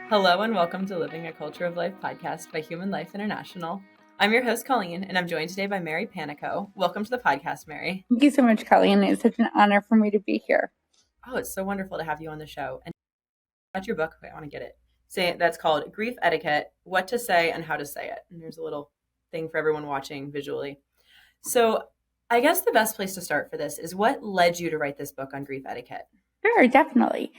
Hello and welcome to Living a Culture of Life podcast by Human Life International. I'm your host, Colleen, and I'm joined today by Mary Panico. Welcome to the podcast, Mary. Thank you so much, Colleen. It's such an honor for me to be here. Oh, it's so wonderful to have you on the show. And about your book, I want to get it. Say that's called Grief Etiquette: What to Say and How to Say It. And there's a little thing for everyone watching visually. So, I guess the best place to start for this is what led you to write this book on grief etiquette? Sure, definitely.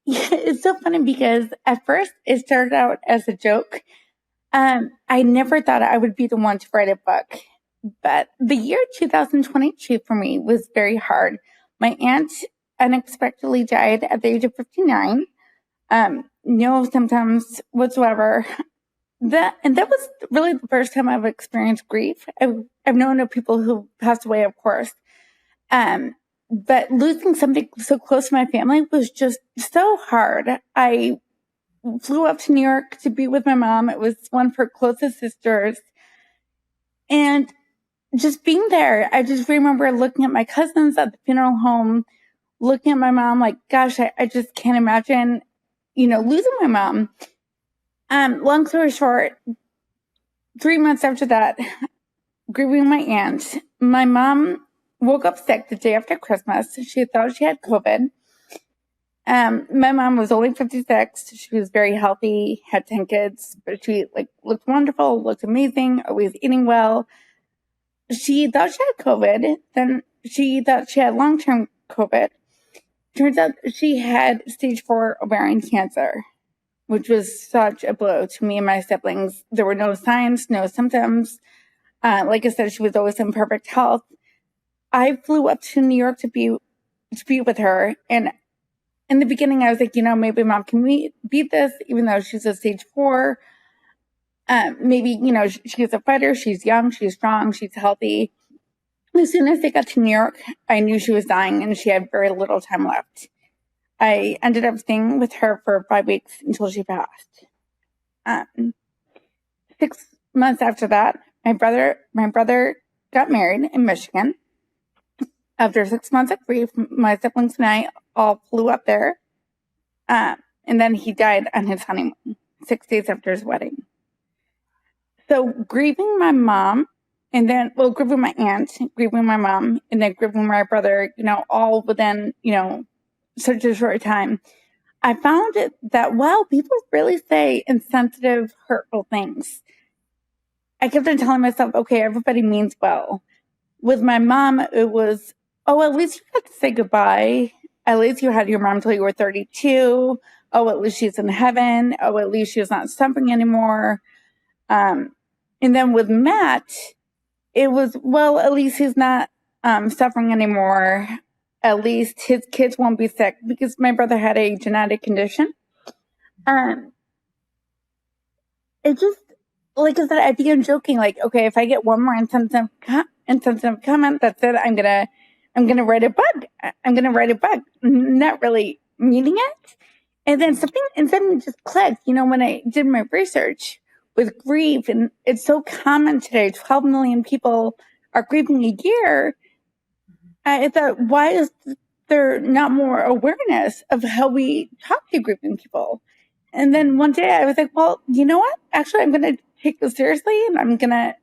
It's so funny because at first it started out as a joke. I never thought I would be the one to write a book, but the year 2022 for me was very hard. My aunt unexpectedly died at the age of 59. No symptoms whatsoever. That was really the first time I've experienced grief. I've known of people who passed away, of course. But losing something so close to my family was just so hard. I flew up to New York to be with my mom. It was one of her closest sisters. And just being there, I just remember looking at my cousins at the funeral home, looking at my mom like, gosh, I just can't imagine, losing my mom. Long story short, 3 months after that, grieving my aunt, my mom woke up sick the day after Christmas. She thought she had COVID. My mom was only 56. She was very healthy, had 10 kids, but she looked wonderful, looked amazing, always eating well. She thought she had COVID. Then she thought she had long-term COVID. Turns out she had stage 4 ovarian cancer, which was such a blow to me and my siblings. There were no signs, no symptoms. Like I said, she was always in perfect health. I flew up to New York to be with her. And in the beginning, I was like, maybe mom can beat this, even though she's a stage 4. Maybe, she's a fighter. She's young. She's strong. She's healthy. As soon as they got to New York, I knew she was dying and she had very little time left. I ended up staying with her for 5 weeks until she passed. 6 months after that, my brother got married in Michigan. After 6 months of grief, my siblings and I all flew up there. And then he died on his honeymoon, 6 days after his wedding. So grieving my mom, and then, grieving my aunt, grieving my mom, and then grieving my brother, all within, such a short time. I found that, wow, people really say insensitive, hurtful things. I kept on telling myself, okay, everybody means well. With my mom, it was, at least you got to say goodbye. At least you had your mom till you were 32. Oh, at least she's in heaven. Oh, at least she's not suffering anymore. And then with Matt, it was, at least he's not suffering anymore. At least his kids won't be sick because my brother had a genetic condition. It just, like I said, I began joking, okay, if I get one more insensitive comment, that's it. I'm gonna write a book. I'm gonna write a book, not really meaning it. And then something just clicked. When I did my research with grief, and it's so common today, 12 million people are grieving a year. I thought, why is there not more awareness of how we talk to grieving people? And then one day I was like, well, you know what? Actually, I'm going to take this seriously. And I'm going to,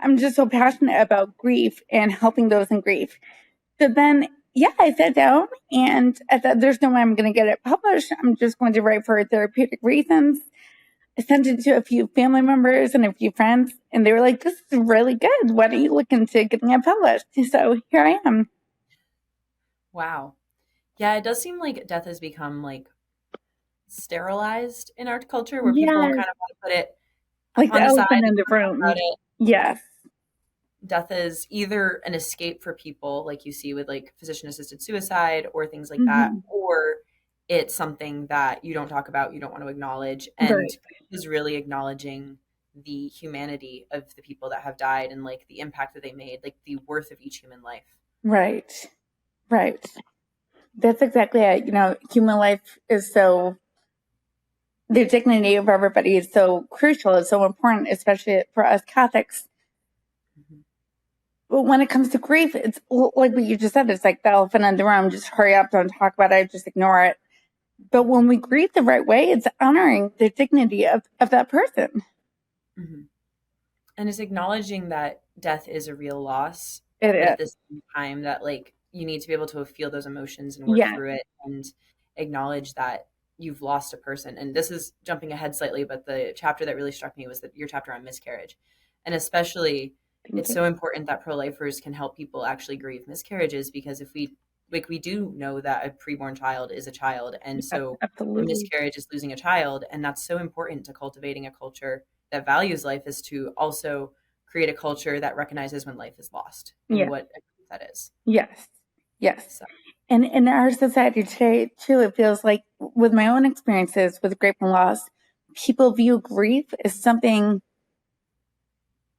I'm just so passionate about grief and helping those in grief. So then, I sat down and I thought, there's no way I'm going to get it published. I'm just going to write for therapeutic reasons. I sent it to a few family members and a few friends, and they were like, this is really good. Why don't you look into getting it published? So here I am. Wow. Yeah, it does seem like death has become sterilized in our culture where people kind of want to put it like on the the side elephant in the room. about it. Yes. Death is either an escape for people, like you see with physician-assisted suicide or things like that, or it's something that you don't talk about, you don't want to acknowledge, and is really acknowledging the humanity of the people that have died and the impact that they made, the worth of each human life. Right. That's exactly it. Human life is so, the dignity of everybody is so crucial. It's so important, especially for us Catholics. But when it comes to grief, it's like what you just said. It's like the elephant in the room. Just hurry up. Don't talk about it. Just ignore it. But when we grieve the right way, it's honoring the dignity of that person. Mm-hmm. And it's acknowledging that death is a real loss, It but is. at the same time that like you need to be able to feel those emotions and work Yes. through it and acknowledge that you've lost a person. And this is jumping ahead slightly, but the chapter that really struck me was your chapter on miscarriage. And especially Thank it's you. so important that pro-lifers can help people actually grieve miscarriages, because if we like we do know that a preborn child is a child, and Yes, so a absolutely. miscarriage is losing a child, and that's so important to cultivating a culture that values life, is to also create a culture that recognizes when life is lost and Yeah. what that is. Yes. Yes. So, And in our society today, too, it feels like with my own experiences with grief and loss, people view grief as something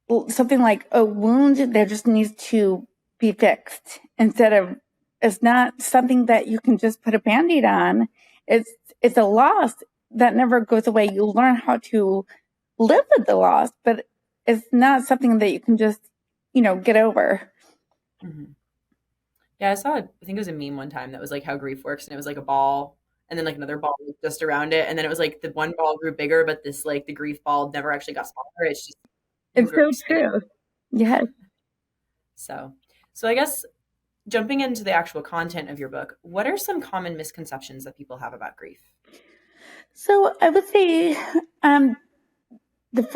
like a wound that just needs to be fixed, instead of, it's not something that you can just put a band-aid on. It's a loss that never goes away. You learn how to live with the loss, but it's not something that you can just, get over. mm-hmm. Yeah, I think it was a meme one time that was like how grief works, and it was like a ball, and then like another ball just around it, and then it was like the one ball grew bigger, but this like the grief ball never actually got smaller. It's just you It's grow so spinning. true. Yes. So, so I guess jumping into the actual content of your book, what are some common misconceptions that people have about grief? So I would say, um, the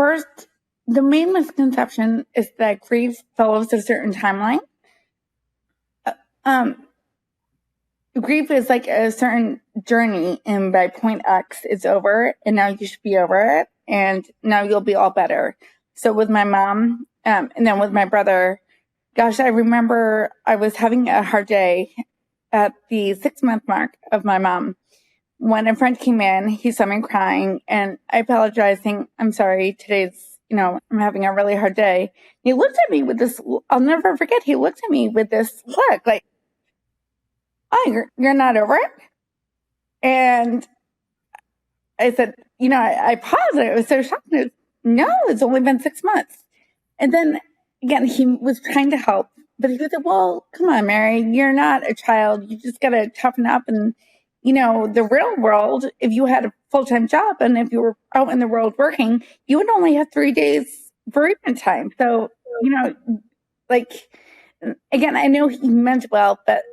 main misconception is that grief follows a certain timeline. Um, Grief is like a certain journey, and by point X, it's over, and now you should be over it, and now you'll be all better. So with my mom, and then with my brother, gosh, I remember I was having a hard day at the 6-month mark of my mom. When a friend came in, he saw me crying, and I apologized, saying, I'm sorry, I'm having a really hard day. He looked at me with this, I'll never forget, he looked at me with this look like, oh, you're not over it? And I said, I paused. I was so shocked. No, it's only been 6 months. And then again, he was trying to help, but he was like, well, come on, Mary, you're not a child. You just got to toughen up. And, the real world, if you had a full-time job and if you were out in the world working, you would only have 3 days bereavement time. So, like, again, I know he meant well, but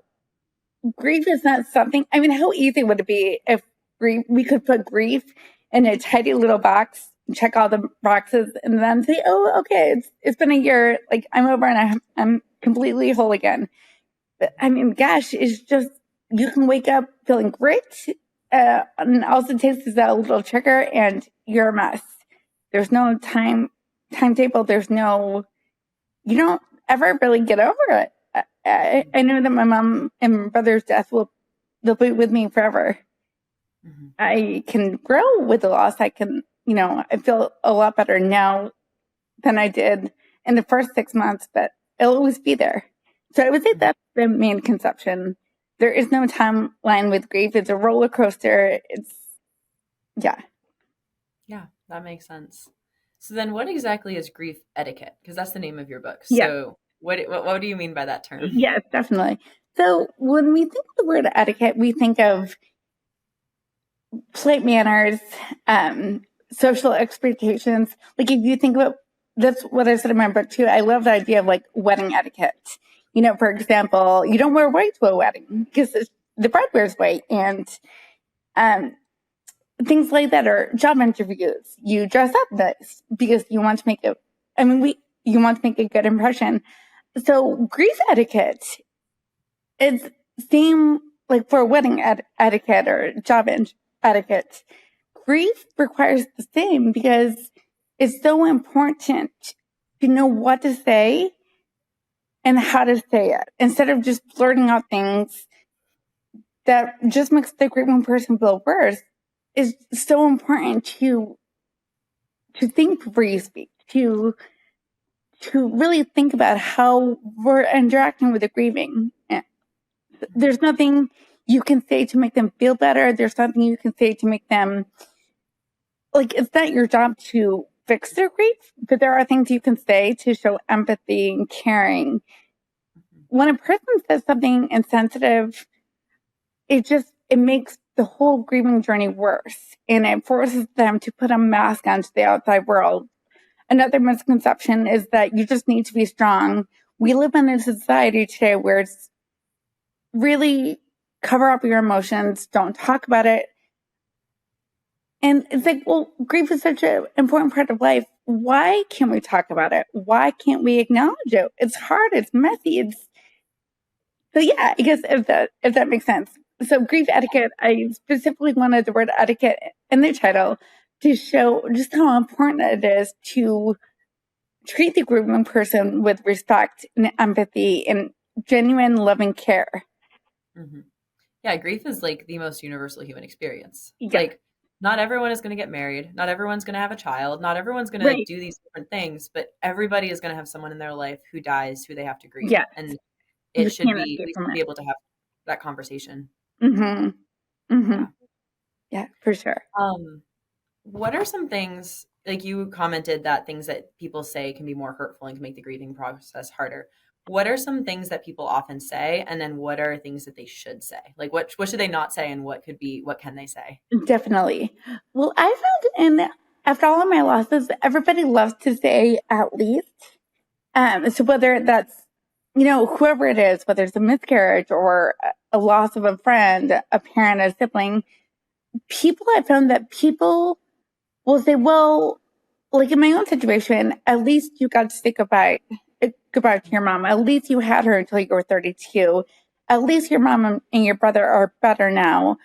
grief is not something, I mean, how easy would it be if we could put grief in a tidy little box, check all the boxes, and then say, oh, okay, it's been a year, like I'm over and I'm completely whole again. But I mean, gosh, it's just, you can wake up feeling great, and all it takes is that little trigger and you're a mess. There's no timetable. You don't ever really get over it. I know that my mom and my brother's death they'll be with me forever. Mm-hmm. I can grow with the loss. I feel a lot better now than I did in the first 6 months, but it'll always be there. So I would say that's the main conception. There is no timeline with grief. It's a roller coaster. Yeah. Yeah, that makes sense. So then what exactly is grief etiquette? Because that's the name of your book. Yeah. So what do you mean by that term? Yes, definitely. So when we think of the word etiquette, we think of polite manners, social expectations. Like if you think about, that's what I said in my book too. I love the idea of like wedding etiquette. For example, you don't wear white to a wedding because the bride wears white, and um, things like that. Or job interviews, you dress up nice because you want to make it. I mean, you want to make a good impression. So grief etiquette is same like for wedding etiquette or job etiquette. Grief requires the same because it's so important to know what to say and how to say it instead of just blurting out things that just makes the grieving person feel worse. It's so important to think before you speak, to really think about how we're interacting with the grieving. There's nothing you can say to make them feel better. There's nothing you can say to make them, like, it's not your job to fix their grief, but there are things you can say to show empathy and caring. When a person says something insensitive, it just it makes the whole grieving journey worse, and it forces them to put a mask onto the outside world. Another misconception is that you just need to be strong. We live in a society today where it's really cover up your emotions, don't talk about it. And it's like, well, grief is such an important part of life. Why can't we talk about it? Why can't we acknowledge it? It's hard, it's messy, so yeah, I guess if that makes sense. So grief etiquette, I specifically wanted the word etiquette in the title to show just how important it is to treat the grieving person with respect and empathy and genuine loving care. Mm-hmm. Yeah, grief is like the most universal human experience. Yeah. Like, not everyone is going to get married. Not everyone's going to have a child. Not everyone's going to Right. do these different things, but everybody is going to have someone in their life who dies, who they have to grieve. Yeah. And You it should can't be, escape we from should it. be able to have that conversation. Mm-hmm. Mm-hmm. Yeah. Yeah, for sure. What are some things, like you commented that things that people say can be more hurtful and can make the grieving process harder. What are some things that people often say, and then what are things that they should say? Like what should they not say, and what can they say? Definitely. Well, I found after all of my losses, everybody loves to say at least. So whether that's, whoever it is, whether it's a miscarriage or a loss of a friend, a parent, a sibling, I found that people will say, well, like in my own situation, at least you got to say goodbye to your mom. At least you had her until you were 32. At least your mom and your brother are better now.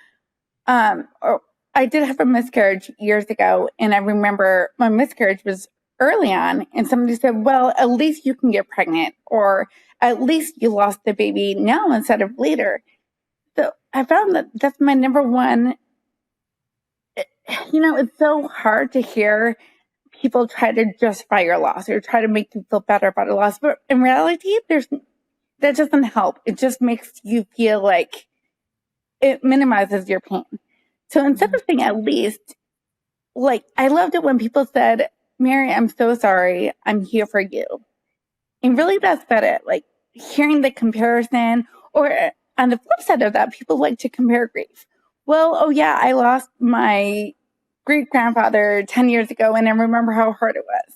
Or I did have a miscarriage years ago, and I remember my miscarriage was early on, and somebody said, well, at least you can get pregnant, or at least you lost the baby now instead of later. So I found that that's my number one. It's so hard to hear people try to justify your loss or try to make you feel better about a loss. But in reality, that doesn't help. It just makes you feel like it minimizes your pain. So instead Mhm. of saying at least, like, I loved it when people said, Mary, I'm so sorry. I'm here for you. And really, that's about it. Like, hearing the comparison, or on the flip side of that, people like to compare grief. Well, oh yeah, I lost my great grandfather 10 years ago, and I remember how hard it was.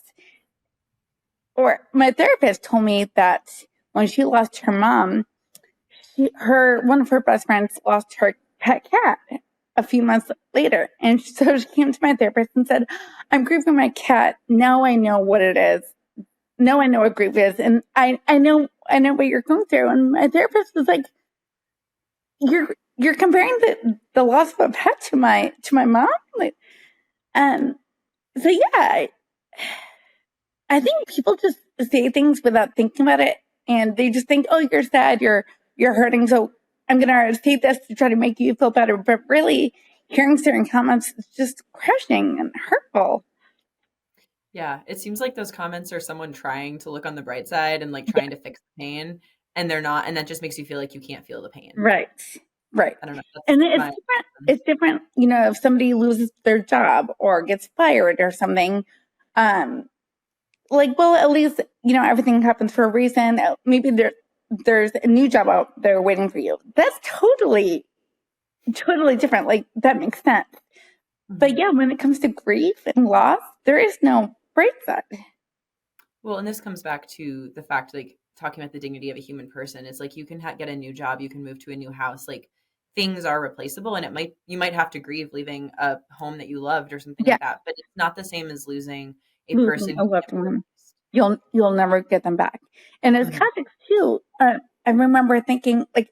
Or my therapist told me that when she lost her mom, one of her best friends lost her pet cat a few months later. And so she came to my therapist and said, I'm grieving my cat. Now I know what it is. Now I know what grief is. And I know what you're going through. And my therapist was like, you're comparing the loss of a pet to my mom. Like, um, so yeah, I think people just say things without thinking about it, and they just think, "Oh, you're sad, you're hurting, so I'm gonna say this to try to make you feel better." But really, hearing certain comments is just crushing and hurtful. Yeah, it seems like those comments are someone trying to look on the bright side and like Yeah, trying to fix the pain, and they're not, and that just makes you feel like you can't feel the pain. right, right. I don't know. That's And my it's different. If somebody loses their job or gets fired or something, um, like, well, at least everything happens for a reason. Maybe there's a new job out there waiting for you. That's totally different. Like, that makes sense. But Mhm. yeah, when it comes to grief and loss, there is no bright side. Well, and this comes back to the fact, like talking about the dignity of a human person. It's like you can get a new job, you can move to a new house. Like things are replaceable, and you might have to grieve leaving a home that you loved or something Yeah, like that. But it's not the same as losing a losing person a you loved can't be one, replaced. you'll never get them back. And as Mhm. Catholics too, I remember thinking, like,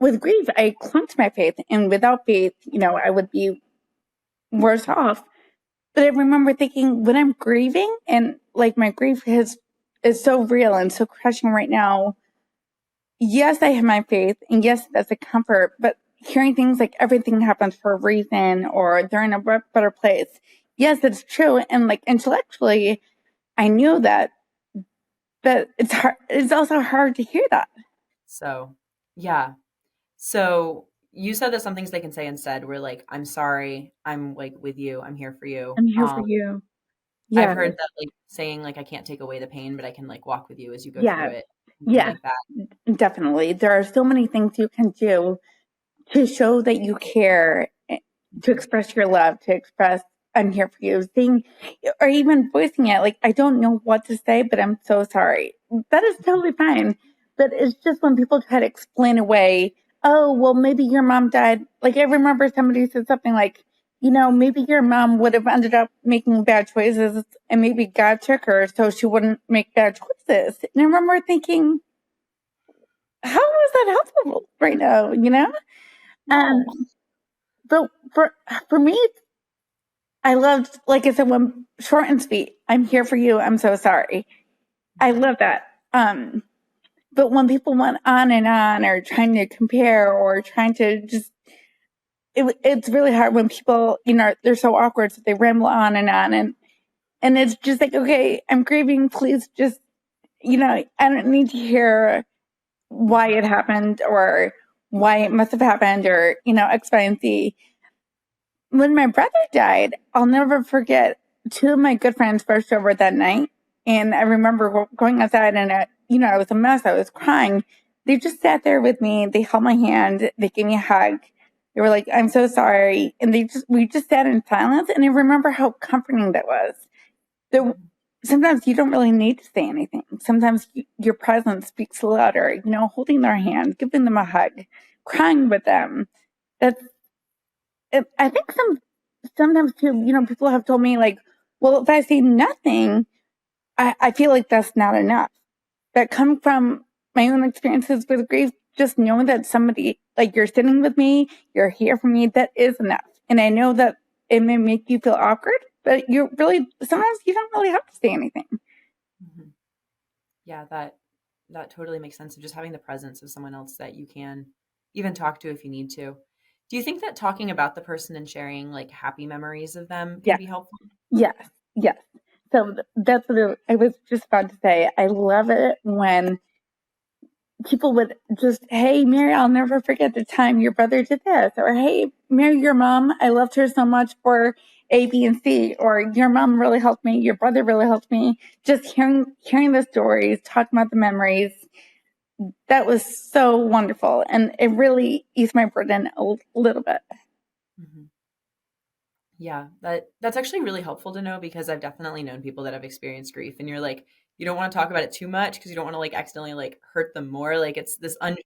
with grief, I clung to my faith, and without faith, I would be worse off. But I remember thinking, when I'm grieving, and like my grief is so real and so crushing right now. Yes, I have my faith, and yes, that's a comfort. But hearing things like everything happens for a reason, or they're in a better place. Yes, it's true, and like intellectually, I knew that. But it's hard. It's also hard to hear that. So, yeah. So you said that some things they can say instead were like, "I'm sorry, I'm like with you, I'm here for you." I'm here for you. I've Yeah, heard that like saying like, "I can't take away the pain, but I can like walk with you as you go through yeah, it," and things yeah. like that. Definitely, there are so many things you can do. to show that you care, to express your love, to express I'm here for you, saying, or even voicing it like, I don't know what to say, but I'm so sorry. That is totally fine. But it's just when people try to explain away, oh, well, maybe your mom died. Like, I remember somebody said something like, maybe your mom would have ended up making bad choices and maybe God took her so she wouldn't make bad choices. And I remember thinking, how is that helpful right now, No. But for me, I loved, like I said, when short and sweet. I'm here for you. I'm so sorry. I love that. But when people went on and on, or trying to compare, or trying to just, it's really hard when people, they're so awkward, so they ramble on, and it's just like, okay, I'm grieving. Please, just, I don't need to hear why it happened, or why it must have happened, or X, Y, and Z. When my brother died, I'll never forget, two of my good friends first over that night. And I remember going outside, and, I was a mess. I was crying. They just sat there with me. They held my hand. They gave me a hug. They were like, I'm so sorry. And we just sat in silence. And I remember how comforting that was. There, sometimes you don't really need to say anything. Sometimes your presence speaks louder, holding their hand, giving them a hug, crying with them. That's, I think sometimes too, people have told me like, well, if I say nothing, I feel like that's not enough. That come from my own experiences with grief, just knowing that somebody, like, you're sitting with me, you're here for me, that is enough. And I know that it may make you feel awkward, but sometimes you don't really have to say anything. Mm-hmm. Yeah, that totally makes sense of just having the presence of someone else that you can even talk to if you need to. Do you think that talking about the person and sharing like happy memories of them can Yeah. be helpful? Yes. Yes. So that's what I was just about to say. I love it when people would just, hey, Mary, I'll never forget the time your brother did this. Or, hey, Mary, your mom, I loved her so much for A, B, and C. Or, your mom really helped me. Your brother really helped me. Just hearing the stories, talking about the memories. That was so wonderful. And it really eased my burden a little bit. Mhm. Yeah, that's actually really helpful to know because I've definitely known people that have experienced grief and you're like, you don't want to talk about it too much because you don't want to like accidentally like hurt them more. Like it's this unsure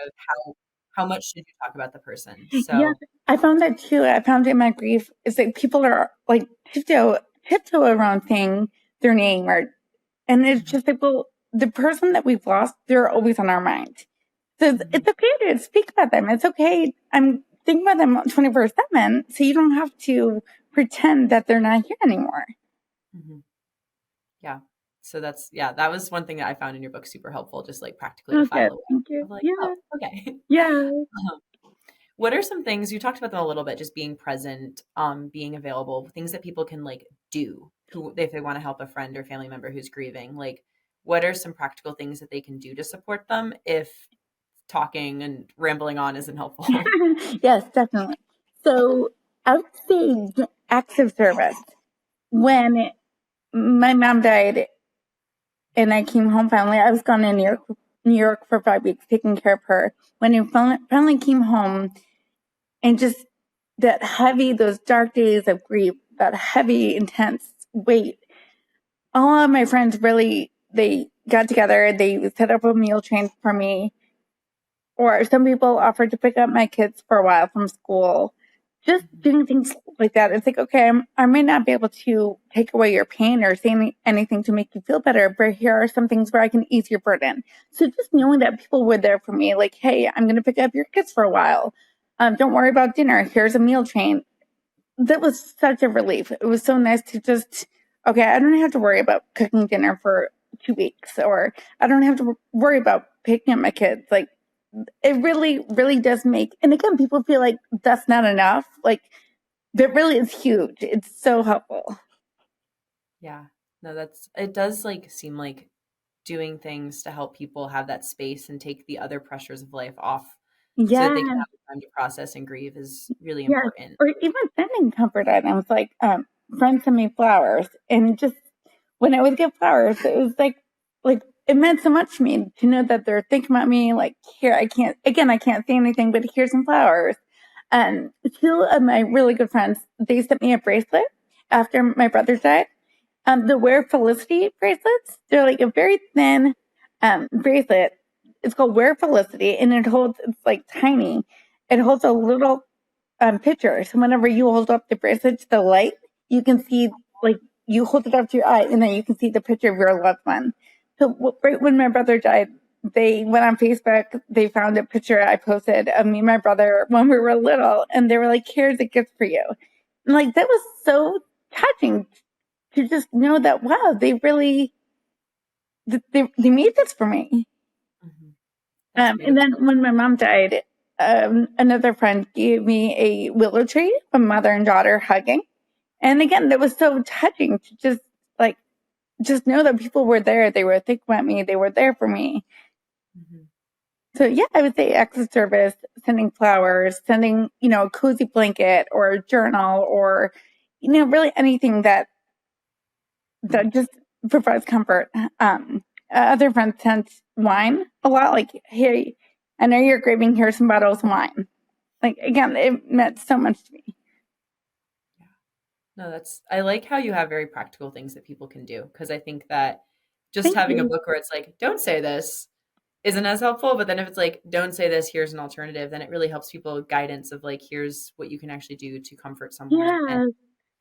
of how much should you talk about the person. Yeah, So, I found that too. I found in my grief is like people are like tiptoe around saying their name, and it's mhm, just like, well, the person that we've lost, they're always on our mind. So mhm, it's okay to speak about them. It's okay. I'm thinking about them 24/7. So you don't have to pretend that they're not here anymore. mhm. Yeah. So that was one thing that I found in your book super helpful, just like practically to Okay. file away. Thank you. Of like, oh, Yeah. okay. Yeah. What are some things you talked about them a little bit, just being present, being available, things that people can like do who if they want to help a friend or family member who's grieving? Like, what are some practical things that they can do to support them if talking and rambling on isn't helpful? Yes, definitely. So I would say acts of service. When my mom died and I came home finally, I was gone in New York for 5 weeks taking care of her. When I finally came home, and just those dark days of grief, that heavy, intense weight, all of my friends really, they got together, they set up a meal train for me, or some people offered to pick up my kids for a while from school. Just Mhm, doing things like that. It's like, okay, I may not be able to take away your pain or say anything to make you feel better, but here are some things where I can ease your burden. So just knowing that people were there for me, like, hey, I'm going to pick up your kids for a while. Don't worry about dinner. Here's a meal train. That was such a relief. It was so nice to just, okay, I don't have to worry about cooking dinner for 2 weeks, or I don't have to worry about picking up my kids. Like, it really, really does make, and again, people feel like that's not enough. Like, that really is huge. It's so helpful. yeah. No, it does like seem like doing things to help people have that space and take the other pressures of life off so that they can Yeah. have the time to process and grieve is really Yes. important. Or even sending comfort items, like, friends send me flowers, and just when I would get flowers, it was like it meant so much to me to know that they're thinking about me. Like, here, I can't say anything, but here's some flowers. And two of my really good friends, they sent me a bracelet after my brother died. The Wear Felicity bracelets, they're like a very thin bracelet. It's called Wear Felicity, and it's like tiny. It holds a little picture. So whenever you hold up the bracelet to the light, you can see, like, you hold it up to your eye, and then you can see the picture of your loved one. So right when my brother died, they went on Facebook. They found a picture I posted of me and my brother when we were little, and they were like, "Here's a gift for you." And like that was so touching to just know that, wow, they really they made this for me. Mhm. That's And beautiful. then when my mom died, another friend gave me a willow tree, a mother and daughter hugging. And again, that was so touching to like, just know that people were there. They were thinking about me. They were there for me. Mhm. So yeah, I would say acts of service, sending flowers, sending, a cozy blanket or a journal or, really anything that just provides comfort. Other friends sent wine a lot. Like, hey, I know you're grieving. Here's some bottles of wine. Like, again, it meant so much to me. Yeah. No, I like how you have very practical things that people can do because I think that just Thank having a you. book where it's like, don't say this isn't as helpful. But then if it's like, don't say this, here's an alternative, then it really helps people guidance of like, here's what you can actually do to comfort someone. And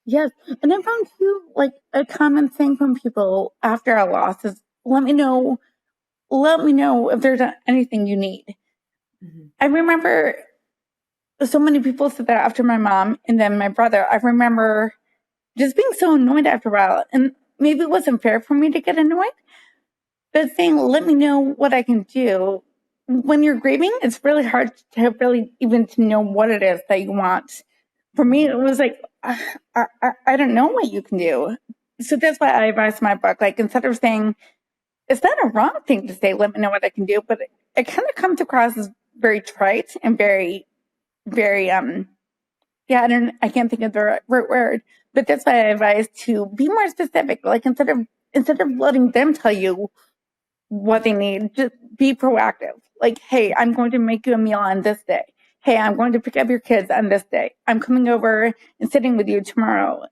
Yes, yes. And I found too, like, a common thing from people after a loss is, let me know if there's anything you need. mhm, I remember so many people said that after my mom and then my brother. I remember just being so annoyed after a while. And maybe it wasn't fair for me to get annoyed, but saying, let me know what I can do. When you're grieving, it's really hard to really even to know what it is that you want. For me, mhm, it was like, I don't know what you can do. So that's why I advised my book. Like, instead of saying, it's not a wrong thing to say, let me know what I can do, but it kind of comes across as very trite and very, very, yeah, I can't think of the right word, but that's why I advise to be more specific. Like, instead of letting them tell you what they need, just be proactive. Like, hey, I'm going to make you a meal on this day. Hey, I'm going to pick up your kids on this day. I'm coming over and sitting with you tomorrow.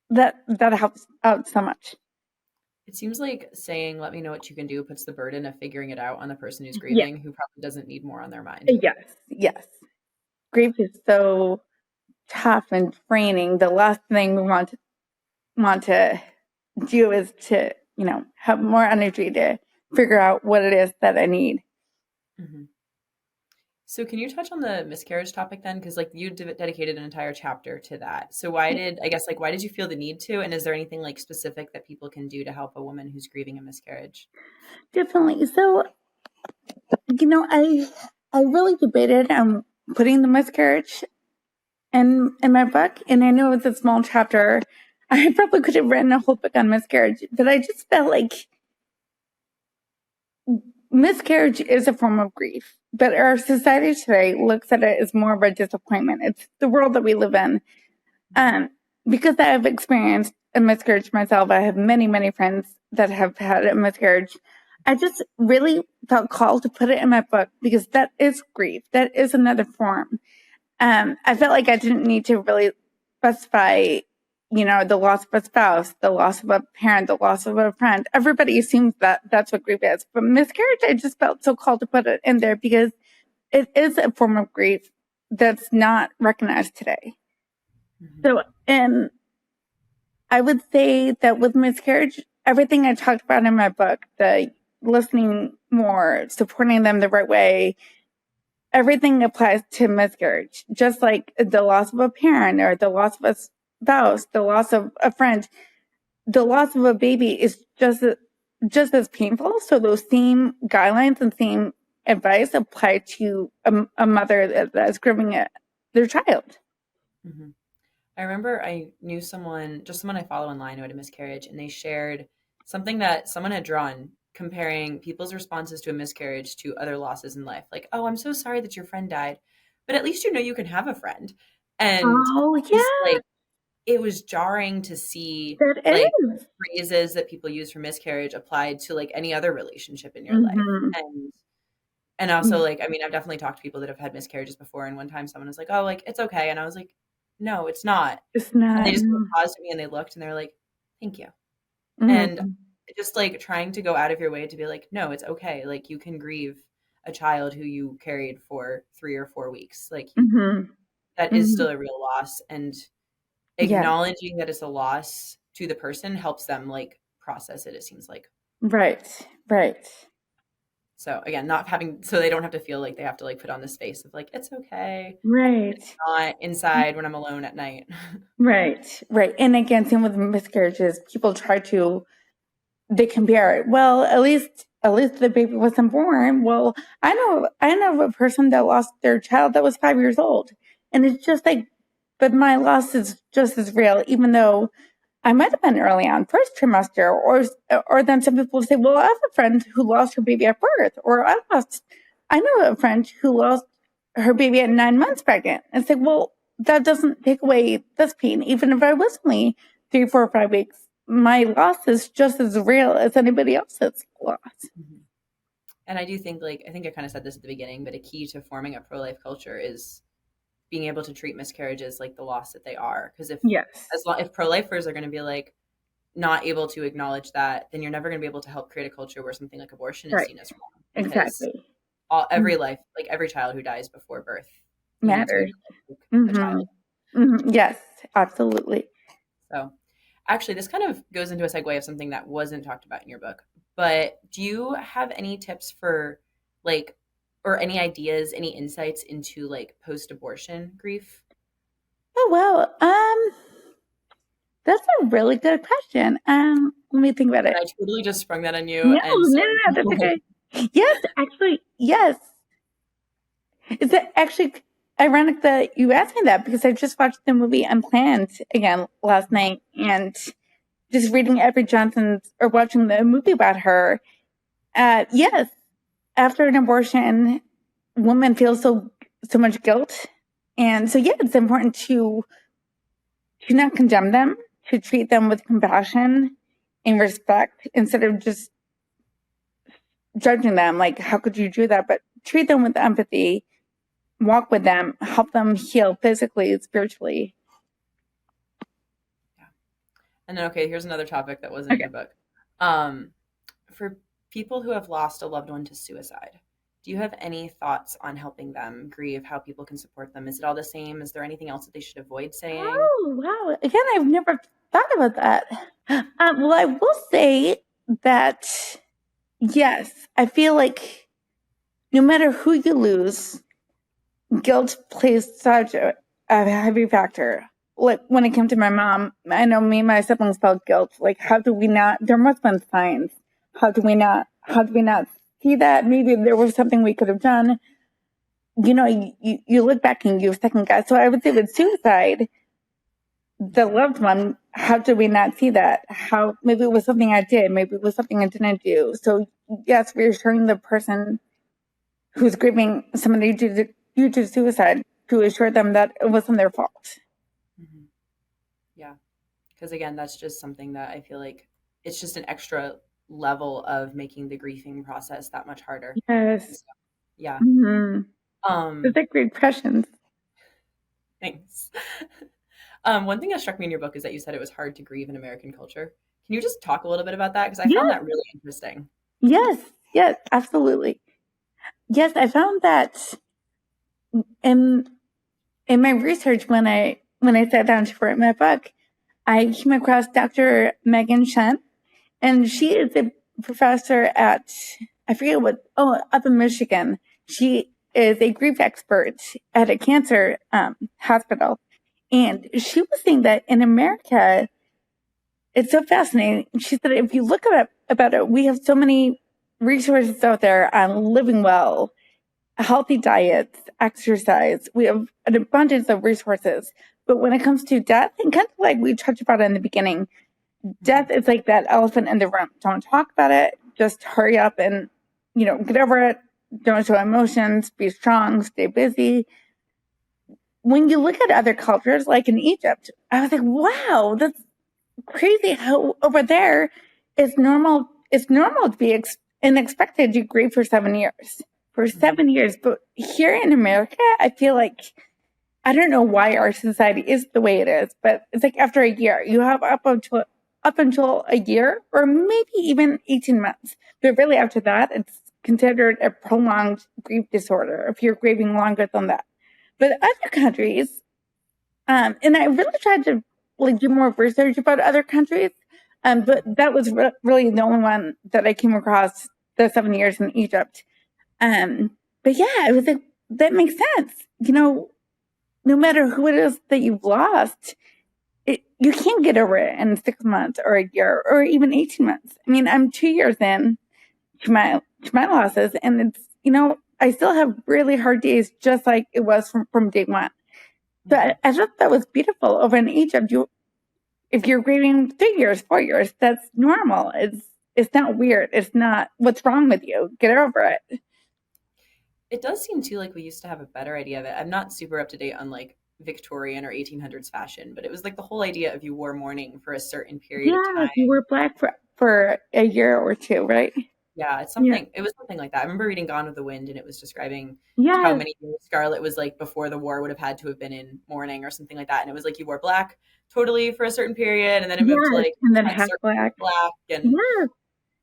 That helps out so much. it seems like saying, let me know what you can do puts the burden of figuring it out on the person who's Yeah. grieving, who probably doesn't need more on their mind. Yes. Yes. Grief is so tough and draining. The last thing we want to do is to, have more energy to figure out what it is that I need. Mhm. So can you touch on the miscarriage topic then? Because like you dedicated an entire chapter to that. So why did you feel the need to? And is there anything like specific that people can do to help a woman who's grieving a miscarriage? Definitely. So, I really debated on putting the miscarriage in my book, and I know it's a small chapter. I probably could have written a whole book on miscarriage, but I just felt like miscarriage is a form of grief. But our society today looks at it as more of a disappointment. It's the world that we live in. Mhm. Um, because I have experienced a miscarriage myself, I have many, many friends that have had a miscarriage. I just really felt called to put it in my book because that is grief. That is another form. I felt like I didn't need to really specify, the loss of a spouse, the loss of a parent, the loss of a friend. Everybody assumes that that's what grief is. But miscarriage, I just felt so called to put it in there because it is a form of grief that's not recognized today. Mhm. So, and I would say that with miscarriage, everything I talked about in my book, the listening more, supporting them the right way, everything applies to miscarriage. Just like the loss of a parent or the loss of a spouse, the loss of a friend, the loss of a baby is just as painful. So those same guidelines and same advice apply to a mother that's grieving their child. Mhm. I remember I knew someone I follow online who had a miscarriage, and they shared something that someone had drawn comparing people's responses to a miscarriage to other losses in life. Like, oh, I'm so sorry that your friend died, but at least you know you can have a friend. And Oh just like yeah. it was jarring to see That like is. phrases that people use for miscarriage applied to like any other relationship in your life. Mm-hmm. And also like, I mean, I've definitely talked to people that have had miscarriages before. And one time someone was like, oh, like it's okay. And I was like, no, it's not. It's And they not. just kind of paused at me and they looked and they were like, thank you. And Mm-hmm. just like trying to go out of your way to be like, no, it's okay. Like you can grieve a child who you carried for 3 or 4 weeks. Like you, Mm-hmm. that is Mm-hmm. still a real loss. And Yeah. acknowledging that it's a loss to the person helps them like process it, it seems like. Right. Right. So again, not having so they don't have to feel like they have to like put on this face of like it's okay. Right. Not inside when I'm alone at night. Right. Right. And again, same with miscarriages. People try to they compare it. Well, at least the baby wasn't born. Well, I know of a person that lost their child that was 5 years old. And it's just like, but my loss is just as real, even though I might have been early on, first trimester, or then some people say, well, I have a friend who lost her baby at birth, or I know a friend who lost her baby at 9 months pregnant. And say, well, that doesn't take away this pain. Even if I was only 3, 4, 5 weeks, my loss is just as real as anybody else's loss. Mhm. And I do think like I think I kind of said this at the beginning, but a key to forming a pro-life culture is being able to treat miscarriages like the loss that they are. Because Yes. if pro-lifers are going to be like not able to acknowledge that, then you're never going to be able to help create a culture where something like abortion is Right. seen as wrong. Because Exactly. every life, like every child who dies before birth, you need to Matters. acknowledge like, a Mm-hmm. child. Mm-hmm. Yes, absolutely. So, actually, this kind of goes into a segue of something that wasn't talked about in your book. But do you have any tips for like, or any ideas, any insights into like post-abortion grief? Oh well. That's a really good question. Let me think about And it. I totally just sprung that on you, No, and no, so no, no, that's okay. Yes, actually, yes. It's actually ironic that you asked me that because I just watched the movie Unplanned again last night and just reading Everett Johnson's or watching the movie about her. Yes, after an abortion, women feel so much guilt, and so yeah, it's important to not condemn them, to treat them with compassion and respect instead of just judging them. Like, how could you do that? But treat them with empathy, walk with them, help them heal physically, spiritually. yeah. And then okay, here's another topic that wasn't in Okay. your book. Um, for people who have lost a loved one to suicide, do you have any thoughts on helping them grieve, how people can support them? Is it all the same? Is there anything else that they should avoid saying? Oh, wow. Again, I've never thought about that. Well, I will say that, yes, I feel like no matter who you lose, guilt plays such a heavy factor. Like when it came to my mom, I know me and my siblings felt guilt. Like, how do we not? There must have been signs. How do we not? How do we not see that? Maybe there was something we could have done. You know, you look back and you second guess. So I would say with suicide, the loved one, how did we not see that? How maybe it was something I did, maybe it was something I didn't do. So yes, reassuring the person who's grieving somebody due to suicide to assure them that it wasn't their fault. Mhm. Yeah. Because again, that's just something that I feel like it's just an extra level of making the grieving process that much harder. Yes. So, yeah. Mm-hmm. Those Um, are great questions. thanks. One thing that struck me in your book is that you said it was hard to grieve in American culture. Can you just talk a little bit about that? Because I found Yes, that really interesting. yes, yes, absolutely. Yes, I found that in in my research when I sat down to write my book, I came across Dr. Megan Shen, and she is a professor at I forget what up in Michigan. She is a grief expert at a cancer hospital, and she was saying that in America, it's so fascinating. She said if you look about it, we have so many resources out there on living well, healthy diets, exercise. We have an abundance of resources. But when it comes to death, and kind of like we touched about in the beginning, Mhm. death is like that elephant in the room. Don't talk about it. Just hurry up and, get over it. Don't show emotions. Be strong. Stay busy. when you look at other cultures, like in Egypt, I was like, wow, that's crazy how over there it's normal. It's normal to be and expected to grieve for 7 years. For Mhm. 7 years. But here in America, I feel like I don't know why our society is the way it is, but it's like after a year, you have up until a year or maybe even 18 months. But really after that, it's considered a prolonged grief disorder if you're grieving longer than that. But other countries, and I really tried to like do more research about other countries, but that was really the only one that I came across, the 7 years in Egypt. Um, but yeah, it was like, that makes sense. No matter who it is that you've lost, you can't get over it in 6 months or a year or even 18 months. I mean, I'm 2 years in to my losses, and I still have really hard days, just like it was from day one. So Mhm. I thought that was beautiful. Over in Egypt, if you're grieving 3 years, 4 years, that's normal. It's not weird. It's not what's wrong with you. Get over it. It does seem too like we used to have a better idea of it. I'm not super up to date on like Victorian or 1800s fashion, but it was like the whole idea of you wore mourning for a certain period of Yeah, time. you were black for a year or two, right? Yeah, Yeah. it was something like that. I remember reading Gone with the Wind and it was describing how Yes. many years Scarlet was like before the war would have had to have been in mourning or something like that. And it was like you wore black totally for a certain period and then it moved to Yes. like And then had half certain black. black. And Yes.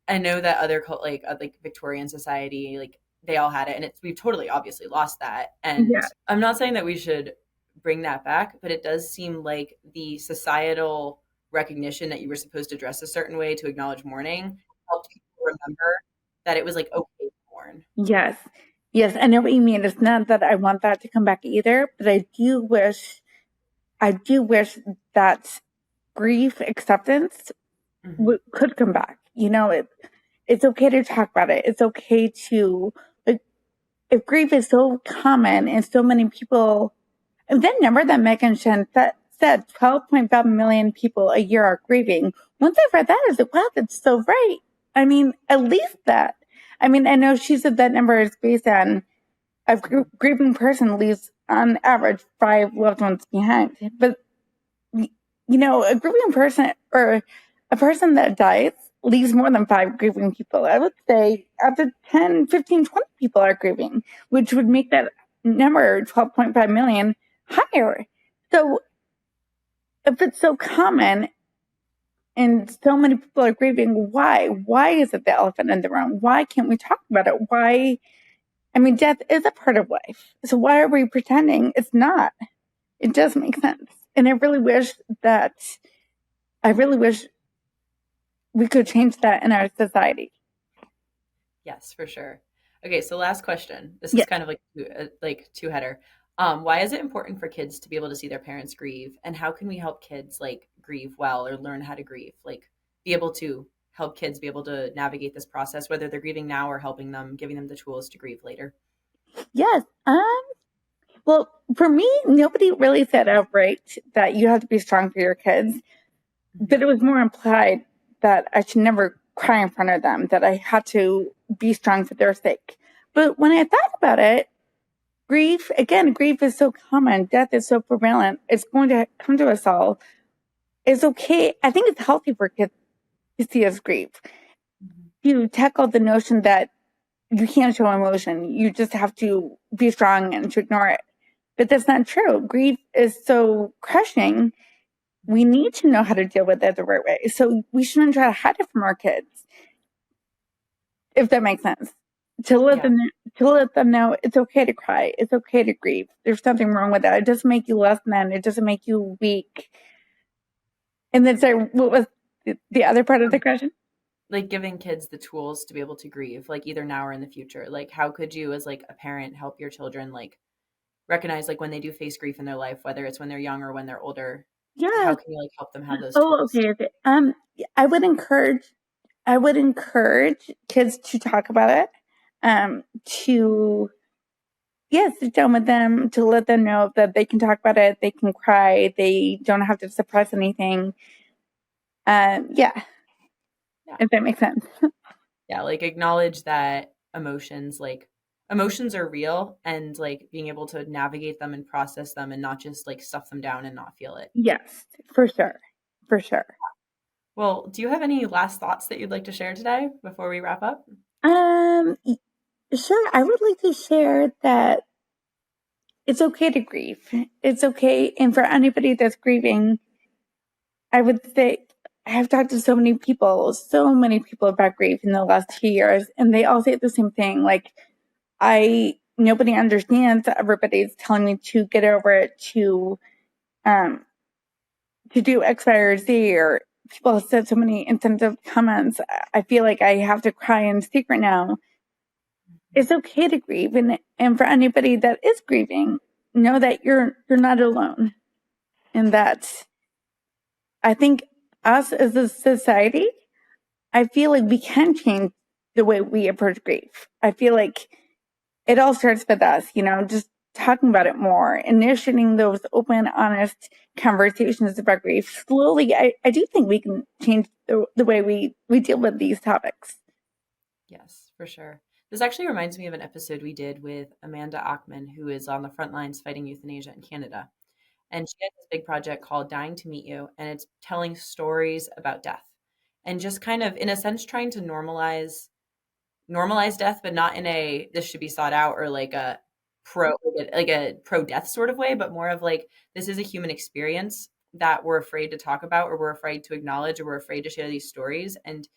I know that other like Victorian society, like they all had it, and we've totally obviously lost that. And Yeah. I'm not saying that we should bring that back, but it does seem like the societal recognition that you were supposed to dress a certain way to acknowledge mourning helped people remember that it was like okay to mourn. Yes. Yes. I know what you mean. It's not that I want that to come back either, but I do wish that grief acceptance Hmm. could come back. It's okay to talk about it. It's okay to, like, if grief is so common and so many people, and that number that Megan Shen said 12.5 million people a year are grieving. Once I read that, I was like, wow, that's so right. I mean, at least that. I mean, I know she said that number is based on a grieving person leaves on average 5 loved ones behind. But a grieving person or a person that dies leaves more than 5 grieving people. I would say up to 10, 15, 20 people are grieving, which would make that number 12.5 million higher. So if it's so common and so many people are grieving, why? Why is it the elephant in the room? Why can't we talk about it? Why? I mean, death is a part of life. So why are we pretending it's not? It does make sense. And that I really wish we could change that in our society. Yes, for sure. Okay, so last question. This is Yes. kind of like two header. Why is it important for kids to be able to see their parents grieve, and how can we help kids like grieve well or learn how to grieve? Like be able to help kids be able to navigate this process, whether they're grieving now or helping them, giving them the tools to grieve later. Yes. Well, for me, nobody really said outright that you have to be strong for your kids, Mhm. but it was more implied that I should never cry in front of them, that I had to be strong for their sake. But when I thought about it, grief is so common, death is so prevalent, it's going to come to us all. It's okay. I think it's healthy for kids to see us grieve. Mhm. You tackle the notion that you can't show emotion. You just have to be strong and to ignore it. But that's not true. Grief is so crushing. We need to know how to deal with it the right way. So we shouldn't try to hide it from our kids, if that makes sense. To let Yeah. them to let them know it's okay to cry. It's okay to grieve. There's something wrong with that. It doesn't make you less than. It doesn't make you weak. And then, sorry, what was the other part of the question? Like giving kids the tools to be able to grieve, like either now or in the future. Like how could you as like a parent help your children like recognize like when they do face grief in their life, whether it's when they're young or when they're older, how Yes. can you like help them have those Oh, tools? okay. Okay. I would encourage kids to talk about it. To Yes, sit down with them to let them know that they can talk about it, they can cry, they don't have to suppress anything. Yeah, Yeah. if that makes sense. Yeah, like acknowledge that emotions like emotions are real, and like being able to navigate them and process them and not just like stuff them down and not feel it. Yes, for sure. For sure. Well, do you have any last thoughts that you'd like to share today before we wrap up? Um, sure. I would like to share that it's okay to grieve. It's okay. And for anybody that's grieving, I would say I have talked to so many people about grief in the last 2 years, and they all say the same thing. Like, nobody understands. Everybody's telling me to get over it, um, to do X, Y, or Z, or people have said so many insensitive comments. I feel like I have to cry in secret now. It's okay to grieve, and for anybody that is grieving, know that you're not alone, and that I think us as a society, I feel like we can change the way we approach grief. I feel like it all starts with us, just talking about it more, initiating those open, honest conversations about grief. Slowly, I do think we can change the way we deal with these topics. Yes, for sure. This actually reminds me of an episode we did with Amanda Achman, who is on the front lines fighting euthanasia in Canada. And she has this big project called Dying to Meet You, and it's telling stories about death and just kind of, in a sense, trying to normalize death, but not in a this should be sought out or like a pro death sort of way, but more of like this is a human experience that we're afraid to talk about, or we're afraid to acknowledge, or we're afraid to share these stories, and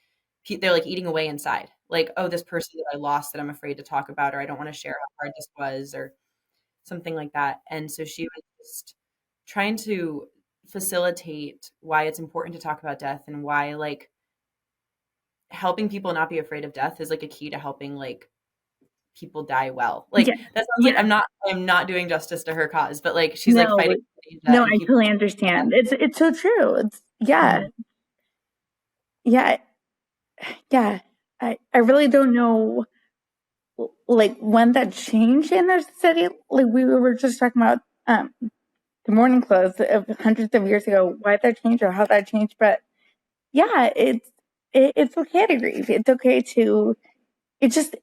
they're like eating away inside. Like, oh, this person that I lost that I'm afraid to talk about, or I don't want to share how hard this was, or something like that. And so she was just trying to facilitate why it's important to talk about death, and why like helping people not be afraid of death is like a key to helping like people die well. Like Yeah, that sounds like yeah. I'm not doing justice to her cause, but like she's like No, fighting euthanasia no, and I people. totally understand. It's so true. Yeah, Mhm. yeah, yeah. I really don't know, like, when that changed in our city. Like, we were just talking about the morning clothes of hundreds of years ago, why that changed or how that changed. But yeah, it's okay to grieve. It's okay to. It just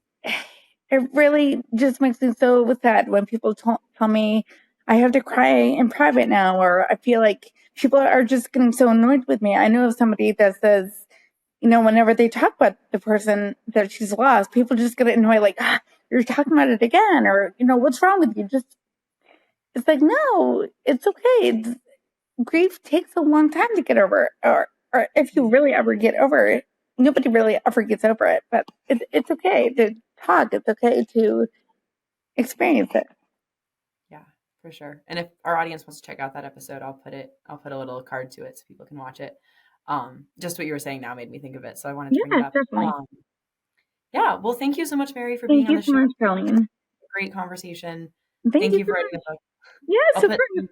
it really just makes me so sad when people tell me I have to cry in private now, or I feel like people are just getting so annoyed with me. I know of somebody that says, whenever they talk about the person that she's lost, people just get annoyed, like, you're talking about it again, or, what's wrong with you? Just, it's like, no, it's okay. Grief takes a long time to get over, or if you really ever get over it, nobody really ever gets over it, but it's okay to talk. It's okay to experience it. Yeah, for sure. And if our audience wants to check out that episode, I'll put a little card to it so people can watch it. Just what you were saying now made me think of it, so I wanted to bring it Yeah, up. definitely. Yeah, well, thank you so much, Mary, for being Thank on you the so show. much, Colleen. Great conversation. Thank Thank you you so for writing much. the book. Yes, I'll of put course.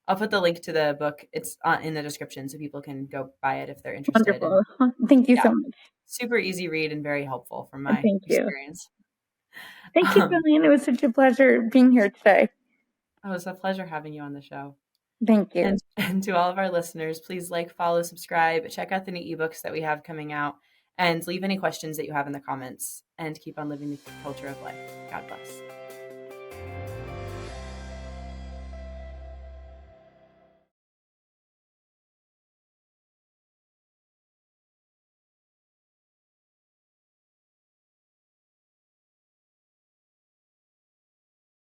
I'll put the link to the book. It's in the description so people can go buy it if they're interested. And Wonderful. Thank you yeah, so much. super easy read and very helpful from my Thank you. experience. Thank you, Um, Colleen. It was such a pleasure being here today. it was a pleasure having you on the show. Thank And, you. and to all of our listeners, please like, follow, subscribe, check out the new ebooks that we have coming out, and leave any questions that you have in the comments, and keep on living the culture of life. God bless.